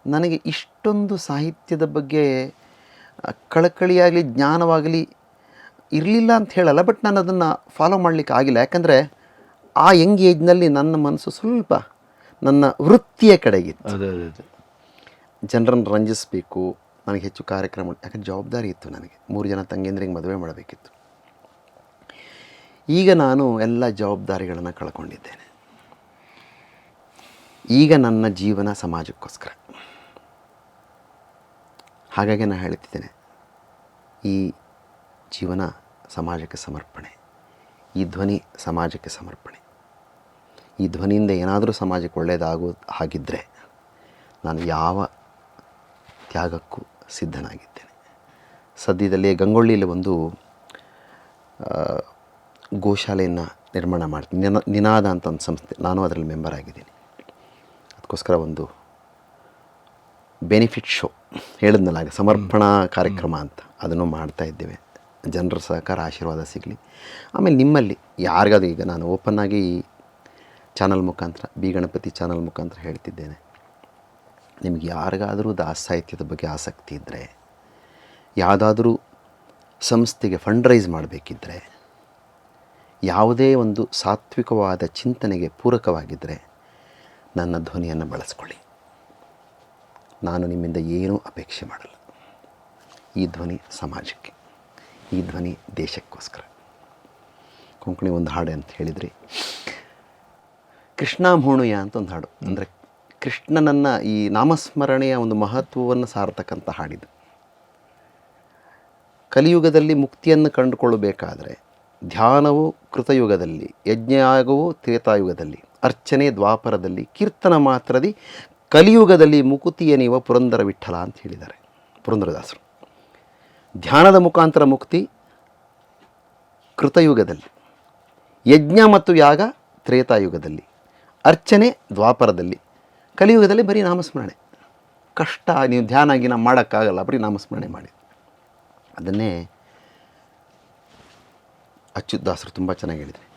ನನಗೆ ಇಷ್ಟೊಂದು ಸಾಹಿತ್ಯದ ಬಗ್ಗೆ ಕಳಕಳಿಯಾಗಲಿ ಜ್ಞಾನವಾಗಲಿ ಇರಲಿಲ್ಲ ಅಂತ ಹೇಳಲ್ಲ, ಬಟ್ ನಾನು ಅದನ್ನು ಫಾಲೋ ಮಾಡಲಿಕ್ಕೆ ಆಗಿಲ್ಲ. ಯಾಕಂದರೆ ಆ ಯಂಗ್ ಏಜ್ನಲ್ಲಿ ನನ್ನ ಮನಸ್ಸು ಸ್ವಲ್ಪ ನನ್ನ ವೃತ್ತಿಯ ಕಡೆಗಿತ್ತು. ಜನರನ್ನು ರಂಜಿಸಬೇಕು, ನನಗೆ ಹೆಚ್ಚು ಕಾರ್ಯಕ್ರಮ, ಯಾಕಂದರೆ ಜವಾಬ್ದಾರಿ ಇತ್ತು ನನಗೆ. 3 ಜನ ತಂಗಿಯಂದ್ರಿಗೆ ಮದುವೆ ಮಾಡಬೇಕಿತ್ತು. ಈಗ ನಾನು ಎಲ್ಲ ಜವಾಬ್ದಾರಿಗಳನ್ನು ಕಳ್ಕೊಂಡಿದ್ದೇನೆ. ಈಗ ನನ್ನ ಜೀವನ ಸಮಾಜಕ್ಕೋಸ್ಕರ. ಹಾಗಾಗಿ ನಾನು ಹೇಳ್ತಿದ್ದೇನೆ, ಈ ಜೀವನ ಸಮಾಜಕ್ಕೆ ಸಮರ್ಪಣೆ, ಈ ಧ್ವನಿ ಸಮಾಜಕ್ಕೆ ಸಮರ್ಪಣೆ. ಈ ಧ್ವನಿಯಿಂದ ಏನಾದರೂ ಸಮಾಜಕ್ಕೆ ಒಳ್ಳೆಯದಾಗೋ ಹಾಗಿದ್ದರೆ ನಾನು ಯಾವ ತ್ಯಾಗಕ್ಕೂ ಸಿದ್ಧನಾಗಿದ್ದೇನೆ. ಸದ್ಯದಲ್ಲೇ ಗಂಗೊಳ್ಳಿಯಲ್ಲಿ ಒಂದು ಗೋಶಾಲೆಯನ್ನು ನಿರ್ಮಾಣ ಮಾಡ್ತೀನಿ. ನಿನಾದ ಅಂತ ಒಂದು ಸಂಸ್ಥೆ, ನಾನು ಅದರಲ್ಲಿ ಮೆಂಬರ್ ಆಗಿದ್ದೀನಿ. ಅದಕ್ಕೋಸ್ಕರ ಒಂದು ಬೆನಿಫಿಟ್ ಶೋ ಹೇಳಿದ್ನಲ್ಲ, ಸಮರ್ಪಣಾ ಕಾರ್ಯಕ್ರಮ ಅಂತ, ಅದನ್ನು ಮಾಡ್ತಾ ಇದ್ದೇವೆ. ಜನರ ಸಹಕಾರ ಆಶೀರ್ವಾದ ಸಿಗಲಿ. ಆಮೇಲೆ ನಿಮ್ಮಲ್ಲಿ ಯಾರಿಗಾದ್ರೂ, ಈಗ ನಾನು ಓಪನ್ನಾಗಿ ಚಾನಲ್ ಮುಖಾಂತರ, ಬಿ ಗಣಪತಿ ಚಾನಲ್ ಮುಖಾಂತರ ಹೇಳ್ತಿದ್ದೇನೆ, ನಿಮ್ಗೆ ಯಾರಿಗಾದರೂ ದಾಸ ಸಾಹಿತ್ಯದ ಬಗ್ಗೆ ಆಸಕ್ತಿ ಇದ್ದರೆ, ಯಾವುದಾದ್ರೂ ಸಂಸ್ಥೆಗೆ ಫಂಡ್ ರೈಸ್ ಮಾಡಬೇಕಿದ್ದರೆ, ಯಾವುದೇ ಒಂದು ಸಾತ್ವಿಕವಾದ ಚಿಂತನೆಗೆ ಪೂರಕವಾಗಿದ್ದರೆ ನನ್ನ ಧ್ವನಿಯನ್ನು ಬಳಸ್ಕೊಳ್ಳಿ. ನಾನು ನಿಮ್ಮಿಂದ ಏನೂ ಅಪೇಕ್ಷೆ ಮಾಡಲ್ಲ. ಈ ಧ್ವನಿ ಸಮಾಜಕ್ಕೆ, ಈ ಧ್ವನಿ ದೇಶಕ್ಕೋಸ್ಕರ. ಕೊಂಕಣಿ ಒಂದು ಹಾಡು ಅಂತ ಹೇಳಿದ್ರಿ, ಕೃಷ್ಣ ಮೋಣುಯ ಅಂತ ಒಂದು ಹಾಡು. ಅಂದರೆ ಕೃಷ್ಣನನ್ನು, ಈ ನಾಮಸ್ಮರಣೆಯ ಒಂದು ಮಹತ್ವವನ್ನು ಸಾರತಕ್ಕಂಥ ಹಾಡಿದು. ಕಲಿಯುಗದಲ್ಲಿ ಮುಕ್ತಿಯನ್ನು ಕಂಡುಕೊಳ್ಳಬೇಕಾದ್ರೆ ಧ್ಯಾನವು ಕೃತಯುಗದಲ್ಲಿ, ಯಜ್ಞಯಾಗವು ತ್ರೇತಾಯುಗದಲ್ಲಿ, ಅರ್ಚನೆ ದ್ವಾಪರದಲ್ಲಿ, ಕೀರ್ತನ ಮಾತ್ರದಿ ಕಲಿಯುಗದಲ್ಲಿ ಮುಕುತಿಯ ನೀವ ಪುರಂದರ ವಿಠಲ ಅಂತ ಹೇಳಿದ್ದಾರೆ ಪುರಂದರದಾಸರು. ಧ್ಯಾನದ ಮುಖಾಂತರ ಮುಕ್ತಿ ಕೃತಯುಗದಲ್ಲಿ, ಯಜ್ಞ ಮತ್ತು ಯಾಗ ತ್ರೇತಾಯುಗದಲ್ಲಿ, ಅರ್ಚನೆ ದ್ವಾಪರದಲ್ಲಿ, ಕಲಿಯುಗದಲ್ಲಿ ಬರೀ ನಾಮಸ್ಮರಣೆ. ಕಷ್ಟ, ನೀವು ಧ್ಯಾನ ಗಿನ ಮಾಡೋಕ್ಕಾಗಲ್ಲ, ಬರೀ ನಾಮಸ್ಮರಣೆ ಮಾಡಿ. ಅದನ್ನೇ ಅಚ್ಯುತದಾಸರು ತುಂಬ ಚೆನ್ನಾಗಿ ಹೇಳಿದ್ದಾರೆ.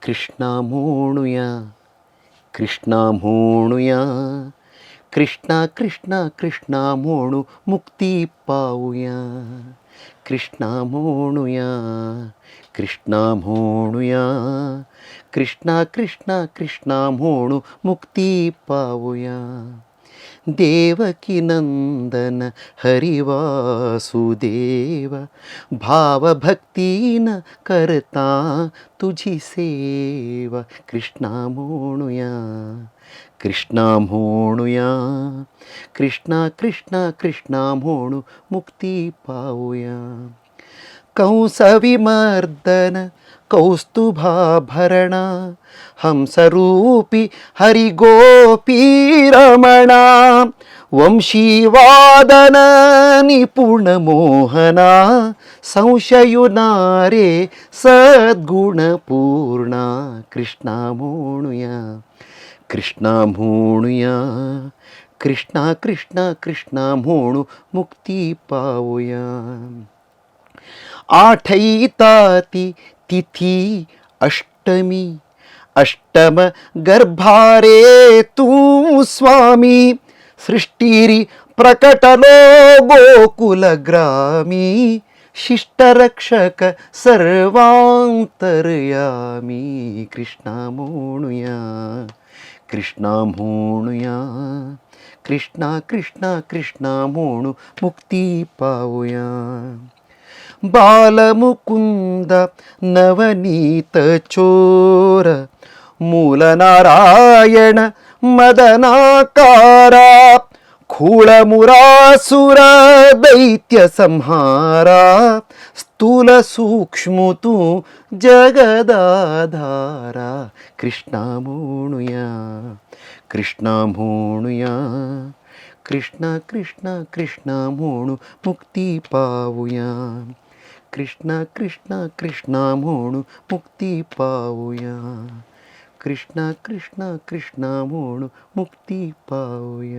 ಕೃಷ್ಣ ಮೋಣುಯ ಕೃಷ್ಣ ಮೋಣುಯ, ಕೃಷ್ಣ ಕೃಷ್ಣ ಕೃಷ್ಣ ಮೋಣು ಮುಕ್ತಿ ಪಾವುಯ, ಕೃಷ್ಣ ಮೋಣುಯ ಕೃಷ್ಣ ಮೋಣುಯ, ಕೃಷ್ಣ ಕೃಷ್ಣ ಕೃಷ್ಣ ಮೋಣು ಮುಕ್ತಿ ಪಾವುಯ. ದೇವಕಿ ನಂದನ ಹರಿವಾಸುದೇವ, ಭಾವಭಕ್ತಿನ ಕರ್ತಾ ತುझी ಸೇವ, ಕೃಷ್ಣ ಮೋಣುಯ ಕೃಷ್ಣ ಮೋಣುಯ, ಕೃಷ್ಣ ಕೃಷ್ಣ ಕೃಷ್ಣ ಮೋಣು ಮುಕ್ತಿ ಪಾವುಯ. ಕಂಸವಿಮರ್ದನ ಕೌಸ್ತುಭಾಭರಣ, ಹಂಸರೂಪಿ ಹರಿಗೋಪೀರಮಣ, ವಂಶೀವಾದನ ನಿಪುಣ ಮೋಹನ, ಸಂಶಯುನಾರೇ ಸದ್ಗುಣಪೂರ್ಣ, ಕೃಷ್ಣ ಮೋಣುಯ ಕೃಷ್ಣ ಮೋಣುಯ, ಕೃಷ್ಣ ಕೃಷ್ಣ ಕೃಷ್ಣ ಮೋಣು ಮುಕ್ತಿ ಪಾವುಯ. ಆಠೈತಾತಿ ತಿಥಿ ಅಷ್ಟಮಿ, ಅಷ್ಟಮ ಗರ್ಭಾರೇ ತೂ ಸ್ವಾಮಿ, ಸೃಷ್ಟಿರಿ ಪ್ರಕಟನೋ ಗೋಕುಲಗ್ರಾಮಿ, ಶಿಷ್ಟರಕ್ಷಕ ಸರ್ವಾಂತರ್ಯಾಮಿ, ಕೃಷ್ಣ ಮೋಣುಯ ಕೃಷ್ಣ ಮೋಣುಯ, ಕೃಷ್ಣ ಕೃಷ್ಣ ಕೃಷ್ಣ ಮೋಣು ಮುಕ್ತಿ ಪಾವುಯ. ಬಾಲಮುಕುಂದ ನವನೀತ ಚೋರ, ಮೂಲನಾರಾಯಣ ಮದನಾಕಾರ, ಖೂಳಮುರಾಸುರ ದೈತ್ಯ ಸಂಹಾರ, ಸ್ಥೂಲ ಸೂಕ್ಷ್ಮತು ಜಗದಾಧಾರ, ಕೃಷ್ಣ ಮೋಣುಯ ಕೃಷ್ಣ ಮೋಣುಯ, ಕೃಷ್ಣ ಕೃಷ್ಣ ಕೃಷ್ಣ ಮೋಣು ಮುಕ್ತಿ ಪಾವುಯ, ಕೃಷ್ಣ ಕೃಷ್ಣ ಕೃಷ್ಣ ಮೋಣು ಮುಕ್ತಿ ಪಾವುಯ, ಕೃಷ್ಣ ಕೃಷ್ಣ ಕೃಷ್ಣ ಮೋಣು ಮುಕ್ತಿ ಪಾವುಯ.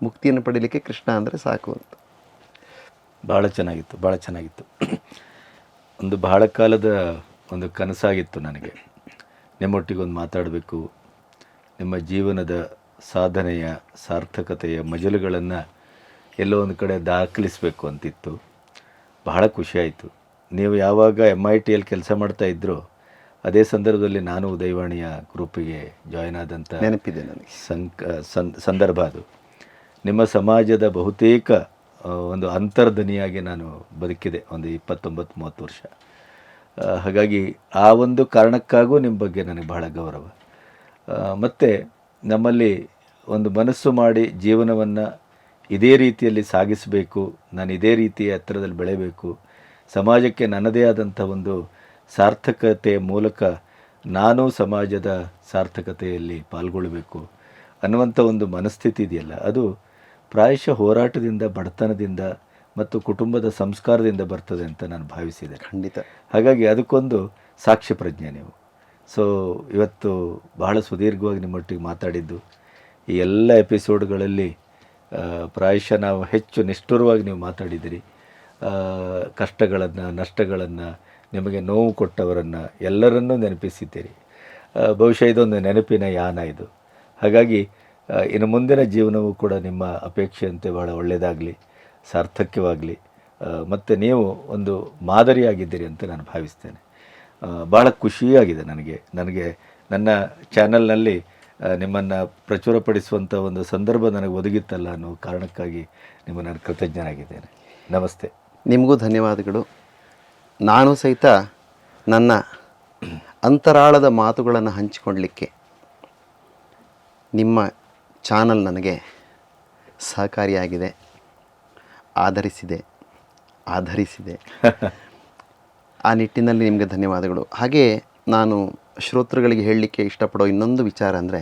ಮುಕ್ತಿಯನ್ನು ಪಡೀಲಿಕ್ಕೆ ಕೃಷ್ಣ ಅಂದರೆ ಸಾಕು ಅಂತ. ಭಾಳ ಚೆನ್ನಾಗಿತ್ತು, ಭಾಳ ಚೆನ್ನಾಗಿತ್ತು. ಒಂದು ಬಹಳ ಕಾಲದ ಒಂದು ಕನಸಾಗಿತ್ತು ನನಗೆ, ನಿಮ್ಮೊಟ್ಟಿಗೊಂದು ಮಾತಾಡಬೇಕು, ನಿಮ್ಮ ಜೀವನದ ಸಾಧನೆಯ ಸಾರ್ಥಕತೆಯ ಮಜಲುಗಳನ್ನು ಎಲ್ಲೋ ಒಂದು ಕಡೆ ದಾಖಲಿಸಬೇಕು ಅಂತಿತ್ತು. ಬಹಳ ಖುಷಿಯಾಯಿತು. ನೀವು ಯಾವಾಗ MITಯಲ್ಲಿ ಕೆಲಸ ಮಾಡ್ತಾ ಇದ್ರೋ ಅದೇ ಸಂದರ್ಭದಲ್ಲಿ ನಾನು ಉದಯವಾಣಿಯ ಗ್ರೂಪಿಗೆ ಜಾಯ್ನ್ ಆದಂಥ ನೆನಪಿದೆ ನನಗೆ ಸಂದರ್ಭ ಅದು. ನಿಮ್ಮ ಸಮಾಜದ ಬಹುತೇಕ ಒಂದು ಅಂತರ್ಧನಿಯಾಗಿ ನಾನು ಬದುಕಿದೆ ಒಂದು 29-30 ವರ್ಷ. ಹಾಗಾಗಿ ಆ ಒಂದು ಕಾರಣಕ್ಕಾಗೂ ನಿಮ್ಮ ಬಗ್ಗೆ ನನಗೆ ಬಹಳ ಗೌರವ. ಮತ್ತು ನಮ್ಮಲ್ಲಿ ಒಂದು ಮನಸ್ಸು ಮಾಡಿ ಜೀವನವನ್ನು ಇದೇ ರೀತಿಯಲ್ಲಿ ಸಾಗಿಸಬೇಕು, ನಾನು ಇದೇ ರೀತಿಯ ಎತ್ತರದಲ್ಲಿ ಬೆಳೆಯಬೇಕು, ಸಮಾಜಕ್ಕೆ ನನ್ನದೇ ಆದಂಥ ಒಂದು ಸಾರ್ಥಕತೆಯ ಮೂಲಕ ನಾನು ಸಮಾಜದ ಸಾರ್ಥಕತೆಯಲ್ಲಿ ಪಾಲ್ಗೊಳ್ಳಬೇಕು ಅನ್ನುವಂಥ ಒಂದು ಮನಸ್ಥಿತಿ ಇದೆಯಲ್ಲ, ಅದು ಪ್ರಾಯಶಃ ಹೋರಾಟದಿಂದ, ಬಡತನದಿಂದ ಮತ್ತು ಕುಟುಂಬದ ಸಂಸ್ಕಾರದಿಂದ ಬರ್ತದೆ ಅಂತ ನಾನು ಭಾವಿಸಿದೆ. ಖಂಡಿತ. ಹಾಗಾಗಿ ಅದಕ್ಕೊಂದು ಸಾಕ್ಷ್ಯ ಪ್ರಜ್ಞೆ ನೀವು. ಸೊ ಇವತ್ತು ಬಹಳ ಸುದೀರ್ಘವಾಗಿ ನಿಮ್ಮೊಟ್ಟಿಗೆ ಮಾತಾಡಿದ್ದು, ಈ ಎಲ್ಲ ಎಪಿಸೋಡ್ಗಳಲ್ಲಿ ಪ್ರಾಯಶಃ ನಾವು ಹೆಚ್ಚು ನಿಷ್ಠುರವಾಗಿ ನೀವು ಮಾತಾಡಿದ್ದೀರಿ. ಕಷ್ಟಗಳನ್ನು, ನಷ್ಟಗಳನ್ನು, ನಿಮಗೆ ನೋವು ಕೊಟ್ಟವರನ್ನು ಎಲ್ಲರನ್ನೂ ನೆನಪಿಸಿದ್ದೀರಿ. ಬಹುಶಃ ಇದೊಂದು ನೆನಪಿನ ಯಾನ ಇದು. ಹಾಗಾಗಿ ಇನ್ನು ಮುಂದಿನ ಜೀವನವೂ ಕೂಡ ನಿಮ್ಮ ಅಪೇಕ್ಷೆಯಂತೆ ಭಾಳ ಒಳ್ಳೆಯದಾಗಲಿ, ಸಾರ್ಥಕ್ಯವಾಗಲಿ, ಮತ್ತು ನೀವು ಒಂದು ಮಾದರಿಯಾಗಿದ್ದೀರಿ ಅಂತ ನಾನು ಭಾವಿಸ್ತೇನೆ. ಭಾಳ ಖುಷಿಯಾಗಿದೆ ನನಗೆ ನನ್ನ ಚಾನಲ್ನಲ್ಲಿ ನಿಮ್ಮನ್ನು ಪ್ರಚುರಪಡಿಸುವಂಥ ಒಂದು ಸಂದರ್ಭ ನನಗೆ ಒದಗಿತ್ತಲ್ಲ ಅನ್ನೋ ಕಾರಣಕ್ಕಾಗಿ ನಿಮಗೆ ನಾನು ಕೃತಜ್ಞನಾಗಿದ್ದೇನೆ. ನಮಸ್ತೆ. ನಿಮಗೂ ಧನ್ಯವಾದಗಳು. ನಾನು ಸಹಿತ ನನ್ನ ಅಂತರಾಳದ ಮಾತುಗಳನ್ನು ಹಂಚಿಕೊಳ್ಳಲಿಕ್ಕೆ ನಿಮ್ಮ ಚಾನಲ್ ನನಗೆ ಸಹಕಾರಿಯಾಗಿದೆ, ಆಧರಿಸಿದೆ. ಆ ನಿಟ್ಟಿನಲ್ಲಿ ನಿಮಗೆ ಧನ್ಯವಾದಗಳು. ಹಾಗೆ ನಾನು ಶ್ರೋತೃಗಳಿಗೆ ಹೇಳಲಿಕ್ಕೆ ಇಷ್ಟಪಡೋ ಇನ್ನೊಂದು ವಿಚಾರ ಅಂದರೆ,